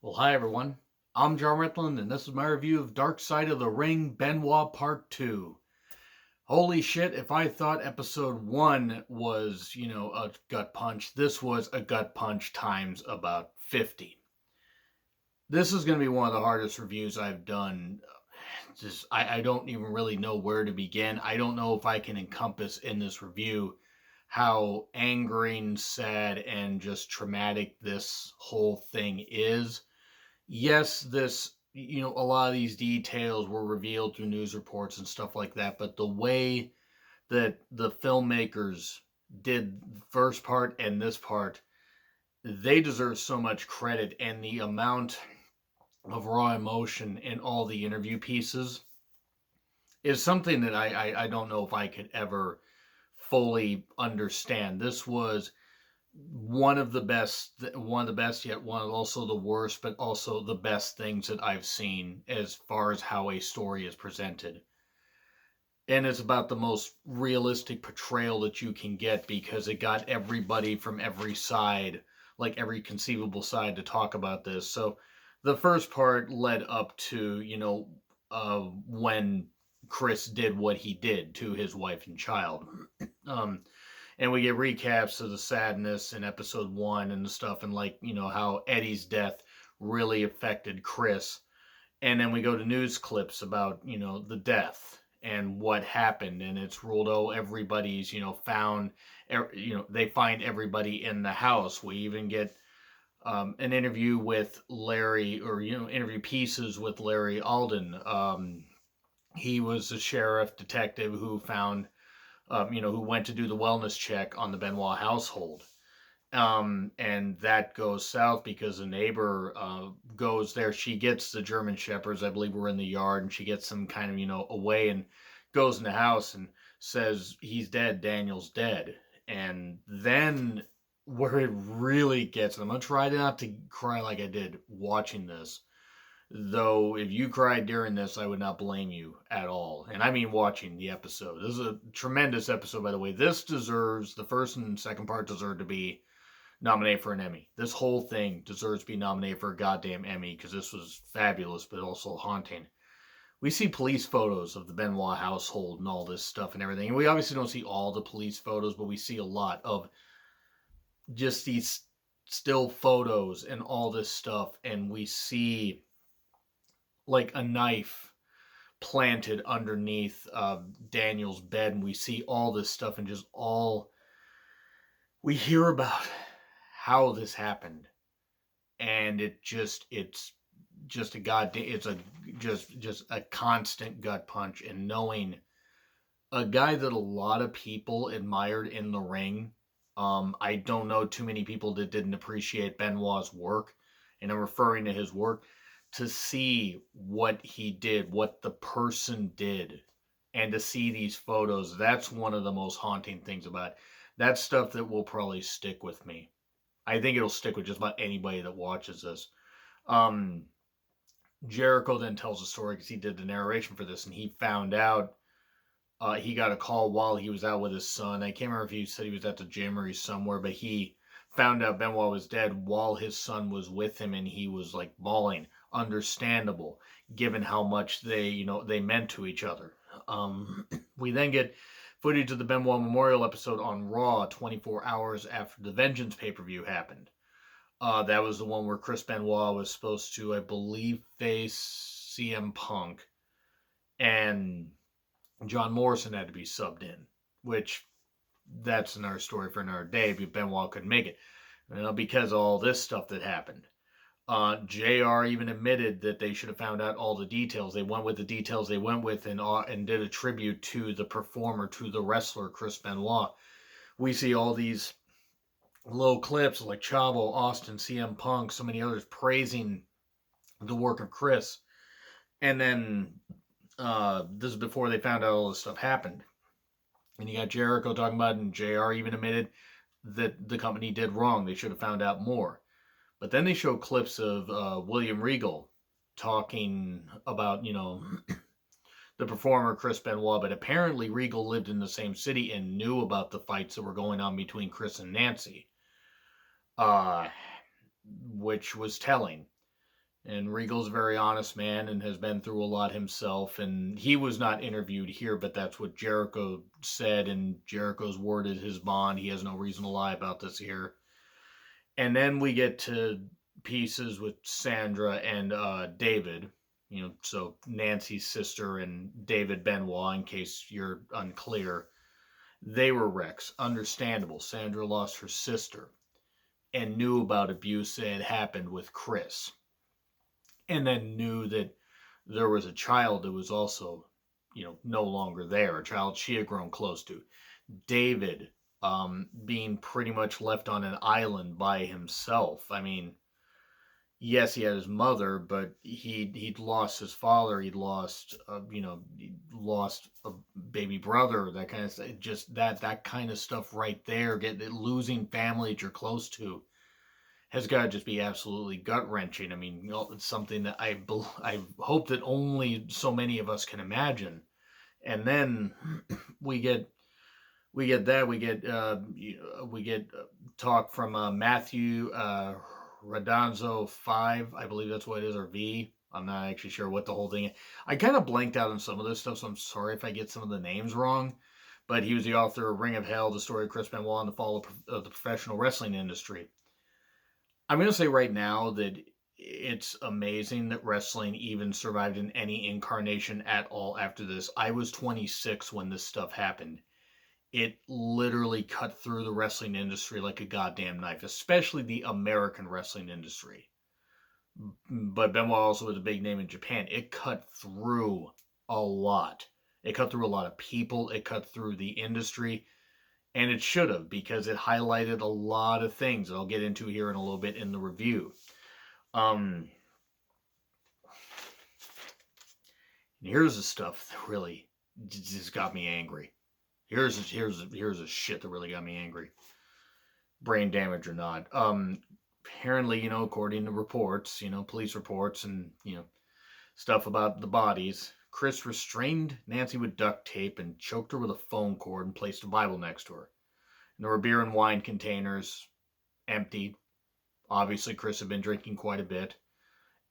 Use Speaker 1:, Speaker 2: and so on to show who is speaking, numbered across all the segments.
Speaker 1: Well, hi everyone. I'm John Ritland, and this is my review of Dark Side of the Ring Benoit Part 2. Holy shit, if I thought episode 1 was, a gut punch, this was a gut punch times about 50. This is going to be one of the hardest reviews I've done. I don't even really know where to begin. I don't know if I can encompass in this review how angering, sad, and just traumatic this whole thing is. Yes, a lot of these details were revealed through news reports and stuff like that, but the way that the filmmakers did the first part and this part, they deserve so much credit, and the amount of raw emotion in all the interview pieces is something that I don't know if I could ever fully understand. This was one of the best, yet one of also the worst, but also the best things that I've seen as far as how a story is presented. And it's about the most realistic portrayal that you can get because it got everybody from every side, like every conceivable side, to talk about this. So the first part led up to, when Chris did what he did to his wife and child. Um, and we get recaps of the sadness in episode 1 and the stuff, and how Eddie's death really affected Chris. And then we go to news clips about the death and what happened, and it's ruled, oh, everybody's found, they find everybody in the house. We even get an interview with Larry, or interview pieces with Larry Alden. He was a sheriff detective who found, who went to do the wellness check on the Benoit household. And that goes south because a neighbor goes there. She gets the German Shepherds, I believe, were in the yard, and she gets them kind of, away, and goes in the house and says, he's dead, Daniel's dead. And then where it really gets, and I'm going to try not to cry like I did watching this, though if you cried during this, I would not blame you at all. And I mean watching the episode. This is a tremendous episode, by the way. This deserves, the first and second part deserve to be nominated for an Emmy. This whole thing deserves to be nominated for a goddamn Emmy because this was fabulous, but also haunting. We see police photos of the Benoit household and all this stuff and everything. And we obviously don't see all the police photos, but we see a lot of just these still photos and all this stuff. And we see like a knife planted underneath Daniel's bed, and we see all this stuff, and just all we hear about how this happened, and it's just a goddamn, it's a just a constant gut punch. And knowing a guy that a lot of people admired in the ring, I don't know too many people that didn't appreciate Benoit's work, and I'm referring to his work, to see what he did, what the person did, and to see these photos, that's one of the most haunting things about it. That's stuff that will probably stick with me. I think it'll stick with just about anybody that watches this. Um, Jericho then tells a story because he did the narration for this, and he found out, he got a call while he was out with his son. I can't remember if he said he was at the gym or he's somewhere, but he found out Benoit was dead while his son was with him, and he was like bawling. Understandable, given how much they meant to each other. We then get footage of the Benoit Memorial episode on Raw 24 hours after the Vengeance pay-per-view happened. That was the one where Chris Benoit was supposed to, I believe, face CM Punk, and John Morrison had to be subbed in, which that's another story for another day, but Benoit couldn't make it, because of all this stuff that happened. JR even admitted that they should have found out all the details. They went with the details they went with, and did a tribute to the performer, to the wrestler, Chris Benoit. We see all these little clips like Chavo, Austin, CM Punk, so many others praising the work of Chris. And then this is before they found out all this stuff happened. And you got Jericho talking about it, and JR even admitted that the company did wrong. They should have found out more. But then they show clips of William Regal talking about, the performer Chris Benoit. But apparently Regal lived in the same city and knew about the fights that were going on between Chris and Nancy, uh, which was telling. And Regal's a very honest man and has been through a lot himself. And he was not interviewed here, but that's what Jericho said. And Jericho's worded his bond. He has no reason to lie about this here. And then we get to pieces with Sandra and David. So Nancy's sister and David Benoit, in case you're unclear. They were wrecks. Understandable. Sandra lost her sister and knew about abuse that had happened with Chris. And then knew that there was a child that was also, no longer there, a child she had grown close to. David, being pretty much left on an island by himself. I mean, yes, he had his mother, but he'd lost his father. He'd lost, he lost a baby brother. That kind of stuff. Just that kind of stuff right there. Losing family that you're close to has got to just be absolutely gut wrenching. I mean, it's something that I hope that only so many of us can imagine. And then we get we get that we get talk from Matthew Radonzo 5, I believe that's what it is, or V. I'm not actually sure what the whole thing is. I kind of blanked out on some of this stuff, so I'm sorry if I get some of the names wrong. But he was the author of Ring of Hell, the story of Chris Benoit and the fall of the professional wrestling industry. I'm going to say right now that it's amazing that wrestling even survived in any incarnation at all after this. I was 26 when this stuff happened. It literally cut through the wrestling industry like a goddamn knife, especially the American wrestling industry. But Benoit also was a big name in Japan. It cut through a lot. It cut through a lot of people. It cut through the industry. And it should have, because it highlighted a lot of things that I'll get into here in a little bit in the review. Here's the stuff that really just got me angry. Here's the shit that really got me angry. Brain damage or not. Apparently, according to reports, police reports and, stuff about the bodies, Chris restrained Nancy with duct tape and choked her with a phone cord and placed a Bible next to her. And there were beer and wine containers, empty. Obviously, Chris had been drinking quite a bit.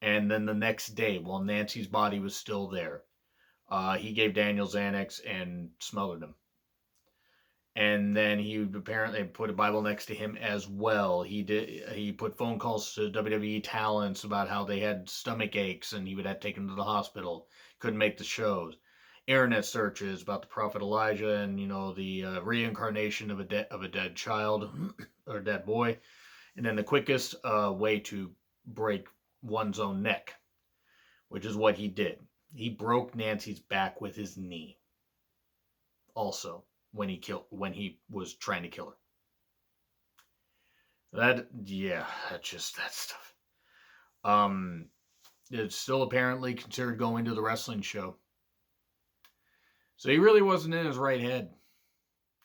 Speaker 1: And then the next day, while Nancy's body was still there, he gave Daniel Xanax and smothered him. And then he apparently put a Bible next to him as well. He put phone calls to WWE talents about how they had stomach aches and he would have to take them to the hospital. Couldn't make the shows. Internet searches about the prophet Elijah and the reincarnation of a dead child or dead boy. And then the quickest way to break one's own neck, which is what he did. He broke Nancy's back with his knee. Also, when he was trying to kill her. That stuff. It's still apparently considered going to the wrestling show. So he really wasn't in his right head.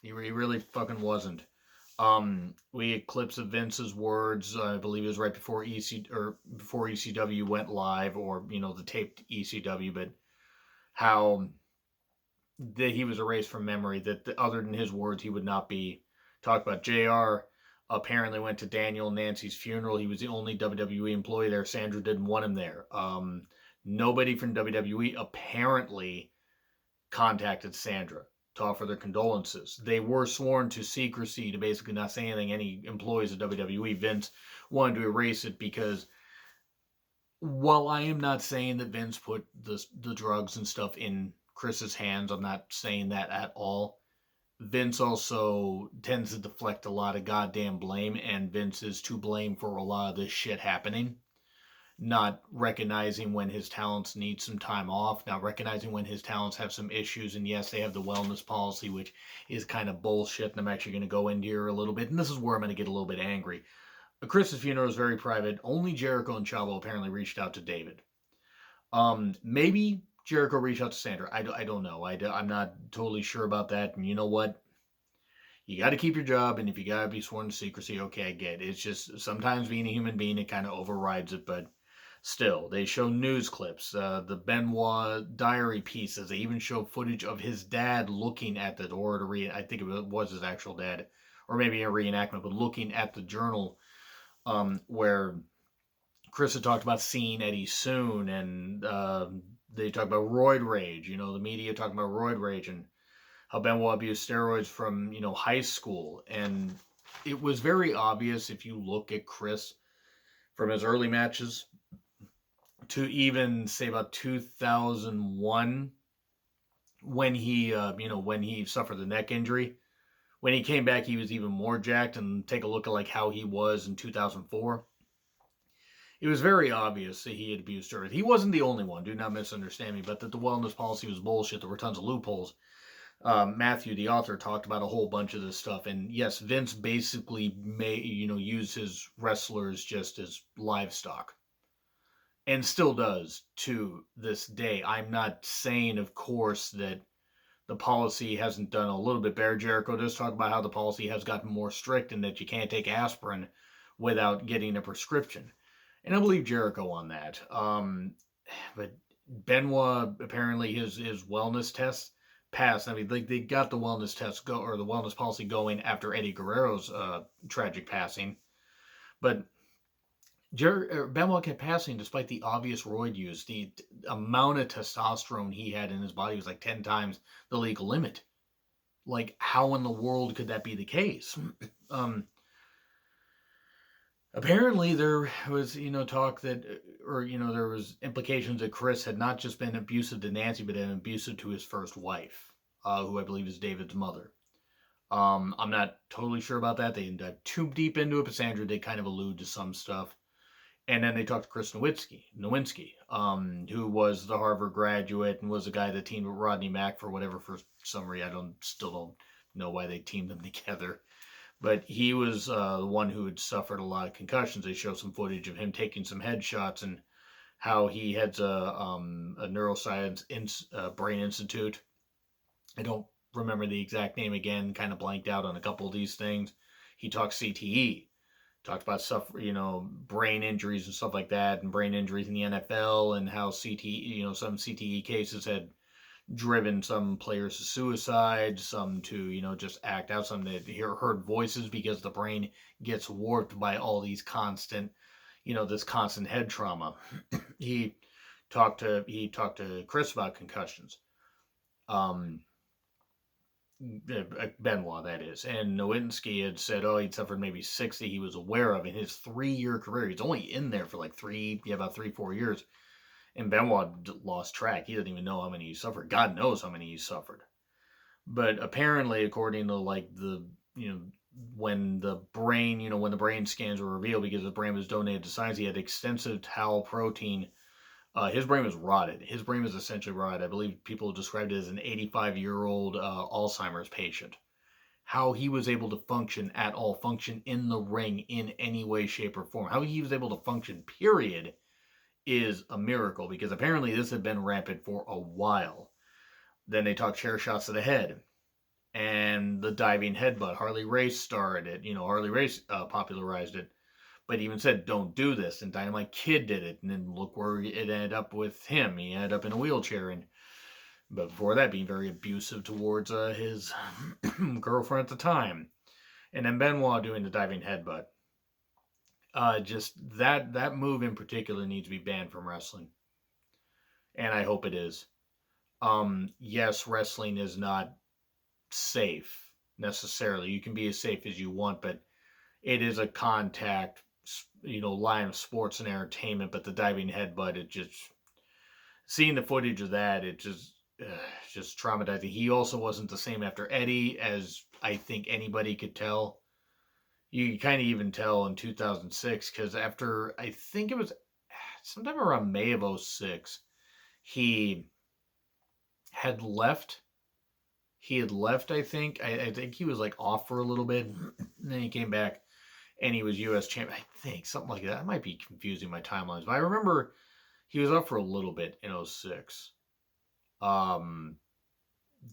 Speaker 1: He really fucking wasn't. We had clips of Vince's words. I believe it was right before before ECW went live, or the taped ECW, but how that he was erased from memory. That other than his words, he would not be talked about. JR apparently went to Daniel and Nancy's funeral. He was the only WWE employee there. Sandra didn't want him there. Nobody from WWE apparently contacted Sandra to offer their condolences. They were sworn to secrecy, to basically not say anything. Any employees of WWE, Vince wanted to erase it because, while I am not saying that Vince put the drugs and stuff in Chris's hands, I'm not saying that at all. Vince also tends to deflect a lot of goddamn blame, and Vince is to blame for a lot of this shit happening. Not recognizing when his talents need some time off, not recognizing when his talents have some issues, and yes, they have the wellness policy, which is kind of bullshit, and I'm actually going to go into here a little bit, and this is where I'm going to get a little bit angry. Chris's funeral was very private. Only Jericho and Chavo apparently reached out to David. Maybe Jericho reached out to Sandra. I don't know. I'm not totally sure about that, and you know what? You got to keep your job, and if you got to be sworn to secrecy, okay, I get it. It's just sometimes being a human being, it kind of overrides it, but still, they show news clips, the Benoit diary pieces. They even show footage of his dad looking at the door to I think it was his actual dad, or maybe a reenactment, but looking at the journal where Chris had talked about seeing Eddie soon, and they talked about roid rage. The media talking about roid rage and how Benoit abused steroids from high school, and it was very obvious if you look at Chris from his early matches to even say about 2001 when he suffered the neck injury. When he came back, he was even more jacked, and take a look at like how he was in 2004. It was very obvious that he had abused steroids. He wasn't the only one. Do not misunderstand me, but that the wellness policy was bullshit. There were tons of loopholes. Matthew, the author, talked about a whole bunch of this stuff, and yes, Vince basically used his wrestlers just as livestock, and still does to this day. I'm not saying, of course, that the policy hasn't done a little bit better. Jericho does talk about how the policy has gotten more strict and that you can't take aspirin without getting a prescription. And I believe Jericho on that. But Benoit, apparently his wellness tests passed. I mean, they got the wellness test or the wellness policy going after Eddie Guerrero's tragic passing. But Benoit kept passing despite the obvious roid use. The amount of testosterone he had in his body was like 10 times the legal limit. Like, how in the world could that be the case? Apparently there was, talk that, or, there was implications that Chris had not just been abusive to Nancy, but an abusive to his first wife, who I believe is David's mother. I'm not totally sure about that. They didn't dive too deep into it, but Sandra did kind of allude to some stuff. And then they talked to Chris Nowinski, who was the Harvard graduate and was the guy that teamed with Rodney Mack for whatever, for some reason. I still don't know why they teamed them together. But he was the one who had suffered a lot of concussions. They show some footage of him taking some headshots and how he heads a neuroscience brain institute. I don't remember the exact name again, kind of blanked out on a couple of these things. He talks CTE, talked about stuff, brain injuries and stuff like that, and brain injuries in the NFL, and how CTE, some CTE cases had driven some players to suicide, some to, just act out, some that heard voices because the brain gets warped by all these constant, this constant head trauma. he talked to Chris about concussions. Benoit, that is. And Nowinski had said, he'd suffered maybe 60 he was aware of in his 3-year career. He's only in there for like about 3-4 years. And Benoit lost track. He doesn't even know how many he suffered. God knows how many he suffered. But apparently, according to like when the brain scans were revealed, because the brain was donated to science, he had extensive tau protein. His brain was rotted. His brain was essentially rotted. I believe people described it as an 85-year-old Alzheimer's patient. How he was able to function at all, function in the ring in any way, shape, or form. How he was able to function, period, is a miracle, because apparently this had been rampant for a while. Then they talked chair shots to the head and the diving headbutt. Harley Race started it. Harley Race popularized it, but even said, don't do this. And Dynamite Kid did it. And then look where it ended up with him. He ended up in a wheelchair. But before that, being very abusive towards his girlfriend at the time. And then Benoit doing the diving headbutt. Just that move in particular needs to be banned from wrestling. And I hope it is. Yes, wrestling is not safe necessarily. You can be as safe as you want, but it is a contact, line of sports and entertainment. But the diving headbutt, it just, seeing the footage of that, it just traumatizing. He also wasn't the same after Eddie, as I think anybody could tell. You kind of even tell in 2006, because after, I think it was sometime around May of 2006, he had left. I think. I think he was like off for a little bit, and then he came back, and he was U.S. champion. I think something like that. I might be confusing my timelines, but I remember he was up for a little bit in 2006,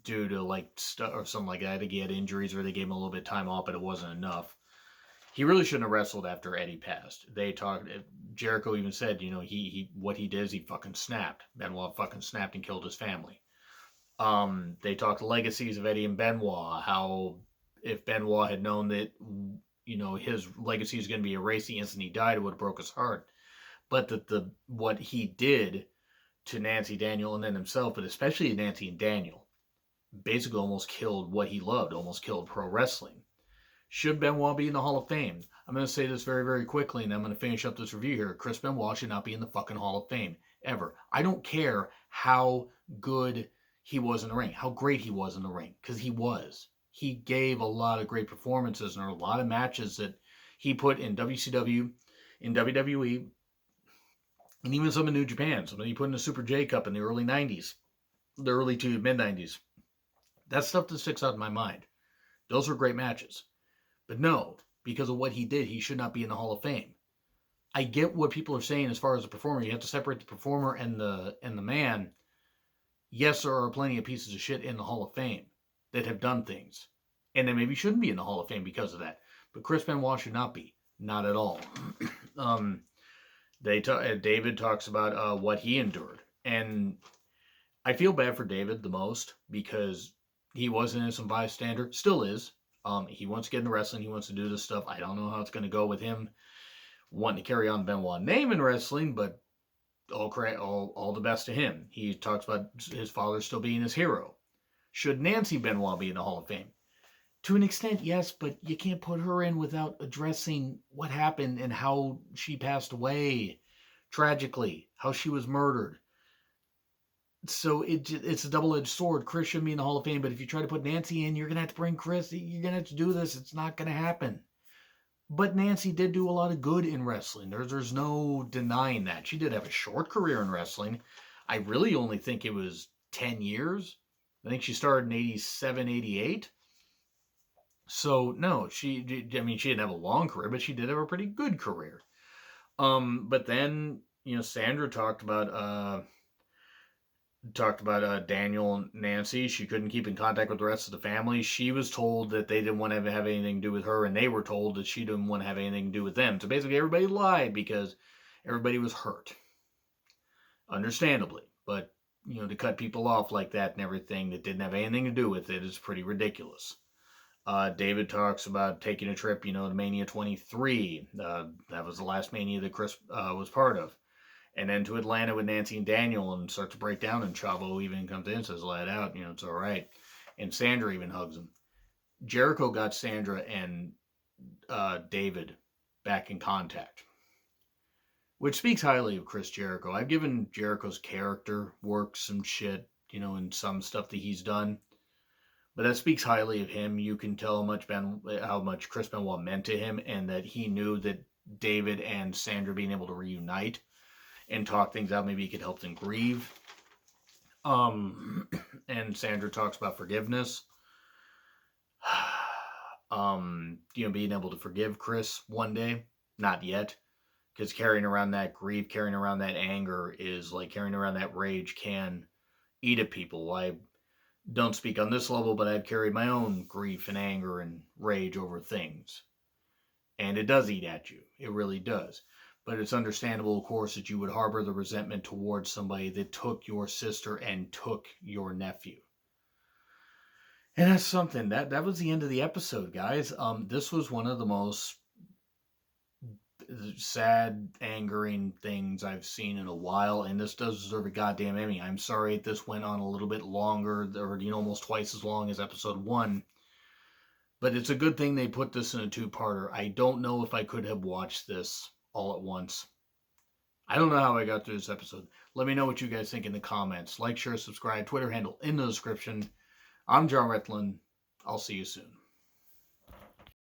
Speaker 1: due to like stuff or something like that. I think he had injuries, or they gave him a little bit of time off, but it wasn't enough. He really shouldn't have wrestled after Eddie passed. They talked. Jericho even said, he what he did is he fucking snapped. Benoit fucking snapped and killed his family. They talked legacies of Eddie and Benoit. How if Benoit had known that his legacy is going to be erased the instant he died, it would have broke his heart. but that what he did to Nancy, Daniel, and then himself, but especially Nancy and Daniel, basically almost killed what he loved, almost killed pro wrestling. Should Benoit be in the Hall of Fame? I'm going to say this very, very quickly, and I'm going to finish up this review here. Chris Benoit should not be in the fucking Hall of Fame, ever. I don't care how good he was in the ring, how great he was in the ring, because he was. He gave a lot of great performances, and there are a lot of matches that he put in WCW, in WWE, and even some in New Japan. Some that he put in the Super J Cup in the early 90s, the early to mid 90s. That's stuff that sticks out in my mind. Those were great matches. But no, because of what he did, he should not be in the Hall of Fame. I get what people are saying as far as the performer. You have to separate the performer and the man. Yes, there are plenty of pieces of shit in the Hall of Fame that have done things, and they maybe shouldn't be in the Hall of Fame because of that. But Chris Benoit should not be, not at all. David talks about what he endured, and I feel bad for David the most because he was an innocent bystander, still is. He wants to get into wrestling. He wants to do this stuff. I don't know how it's going to go with him wanting to carry on the Benoit name in wrestling, but all the best to him. He talks about his father still being his hero. Should Nancy Benoit be in the Hall of Fame? To an extent, yes, but you can't put her in without addressing what happened and how she passed away tragically, how she was murdered. So it's a double-edged sword. Chris shouldn't be in the Hall of Fame, but if you try to put Nancy in, you're going to have to bring Chris. You're going to have to do this. It's not going to happen. But Nancy did do a lot of good in wrestling. There's no denying that. She did have a short career in wrestling. I really only think it was 10 years. I think she started in 87, 88. So, no, she didn't have a long career, but she did have a pretty good career. But then, Sandra talked about Daniel and Nancy. She couldn't keep in contact with the rest of the family. She was told that they didn't want to have anything to do with her, and they were told that she didn't want to have anything to do with them. So basically everybody lied because everybody was hurt. Understandably. But, to cut people off like that and everything that didn't have anything to do with it is pretty ridiculous. David talks about taking a trip, to Mania 23. That was the last Mania that Chris was part of. And then to Atlanta with Nancy and Daniel and start to break down. And Chavo even comes in and says, let out, it's all right. And Sandra even hugs him. Jericho got Sandra and David back in contact, which speaks highly of Chris Jericho. I've given Jericho's character work some shit, in some stuff that he's done. But that speaks highly of him. You can tell how much Chris Benoit meant to him, and that he knew that David and Sandra being able to reunite and talk things out, maybe he could help them grieve. And Sandra talks about forgiveness. Being able to forgive Chris one day. Not yet. Because carrying around that grief, carrying around that anger is like carrying around that rage can eat at people. I don't speak on this level, but I've carried my own grief and anger and rage over things. And it does eat at you. It really does. But it's understandable, of course, that you would harbor the resentment towards somebody that took your sister and took your nephew. And that's something. That was the end of the episode, guys. This was one of the most sad, angering things I've seen in a while, and this does deserve a goddamn Emmy. I'm sorry this went on a little bit longer, or almost twice as long as episode 1. But it's a good thing they put this in a 2-parter. I don't know if I could have watched this all at once. I don't know how I got through this episode. Let me know what you guys think in the comments. Like, share, subscribe, Twitter handle in the description. I'm John Retlin. I'll see you soon.